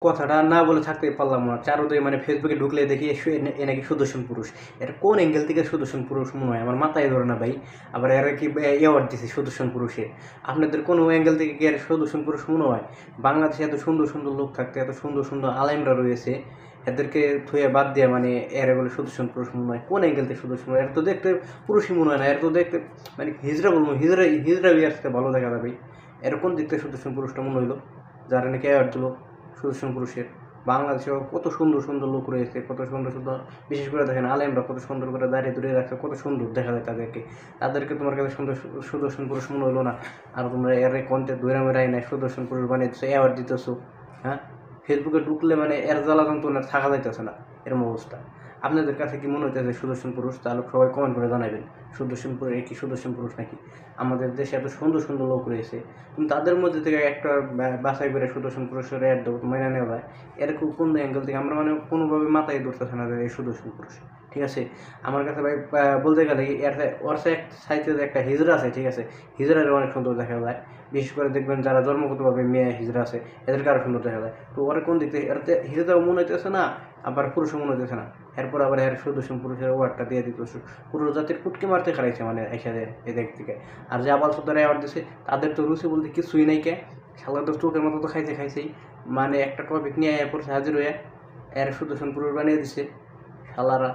কথাটা না বলে থাকতে পারলাম না। চারুদয় মানে ফেসবুকে ঢুকলে দেখি এ নাকি সুদর্শন পুরুষ। এটা কোন অ্যাঙ্গেল থেকে সুদর্শন পুরুষ মনে হয়? আমার মাথায় ধরে না ভাই। আবার এরা কি অ্যাওয়ার্ড দিছে সুদর্শন পুরুষের। আপনাদের কোনো অ্যাঙ্গেল থেকে কি এর সুদর্শন পুরুষ মনে হয়? বাংলাদেশে এত সুন্দর সুন্দর লোক থাকতে, এত সুন্দর সুন্দর আলেমরা রয়েছে, এদেরকে থুয়ে বাদ দিয়ে মানে এরা বলে সুদর্শন পুরুষ মনে হয়। কোন অ্যাঙ্গেল থেকে সুদর্শন? এর তো দেখতে পুরুষই মনে হয় না। এর তো দেখতে মানে হিজড়া বলবো, হিজড়া বিয়ার সাথে ভালো দেখা যাবে। এর কোন দিক থেকে সুদর্শন পুরুষটা মনে হইলো? যারা নাকি অ্যাওয়ার্ড দিল সুদর্শন পুরুষের। বাংলাদেশেও কত সুন্দর সুন্দর লোক রয়েছে, কত সুন্দর সুন্দর, বিশেষ করে দেখেন আলেমরা কত সুন্দর করে দাঁড়িয়ে দূরে রাখছে, কত সুন্দর দেখা যায় তাদেরকে। তাদেরকে তোমার কাছে সুন্দর সুদর্শন পুরুষ মনে হলো না? আর তোমরা এর কন্টে ধরে মেরাই নাই সুদর্শন পুরুষ বানিয়ে দিচ্ছ, অ্যাওয়ার্ড দিতেছো। হ্যাঁ, ফেসবুকে ঢুকলে মানে এর জ্বালা যন্ত্রণা থাকা যাইতেছে না, এরকম অবস্থা। আপনাদের কাছে কি মনে হইতেছে সুদর্শন পুরুষ? তাহলে সবাই কমেন্ট করে জানাবেন সুদর্শন পুরুষ কি সুদর্শন পুরুষ নাকি? আমাদের দেশে এত সুন্দর সুন্দর লোক রয়েছে, কিন্তু তাদের মধ্যে থেকে একটা বাছাই করে সুদর্শন পুরুষের অ্যাড দেবো, মেনে নেওয়া যায়। এরকম কোন অ্যাঙ্গেল থেকে আমরা মানে কোনোভাবে মাথায় ধরতেছে না যে এই সুদর্শন পুরুষ। ঠিক আছে, আমার কাছে ভাই বলতে গেলে এর ওর এক সাইডে একটা হিজড়া আছে, ঠিক আছে, হিজড়ারে অনেক সুন্দর দেখা যায়। বিশেষ করে দেখবেন যারা জন্মগতভাবে মেয়ে হিজড়া আছে, এদেরকে আরও সুন্দর দেখা যায়। তো ওরা কোন দিক থেকে এরতে হিজড়াও মনে হইতেছে না, আবার পুরুষও মনে হইতেছে না। এরপর আবার এর সুদর্শন পুরুষের ওয়ার্ডটা দিয়ে দিত, পুরো জাতির কুটকে মারতে খারাইছে মানে এসে এদিক থেকে। আর যে আবাল সুতারা অ্যাওয়ার্ড দিছে, তাদের তো রুচি বলতে কিছুই নাই কে। শালা তো চোখের মতো তো খাইছেই। মানে একটা টপিক নিয়ে পড়ছে হাজির হয়ে এর সুদর্শন পুরুষ বানিয়ে দিছে শালারা।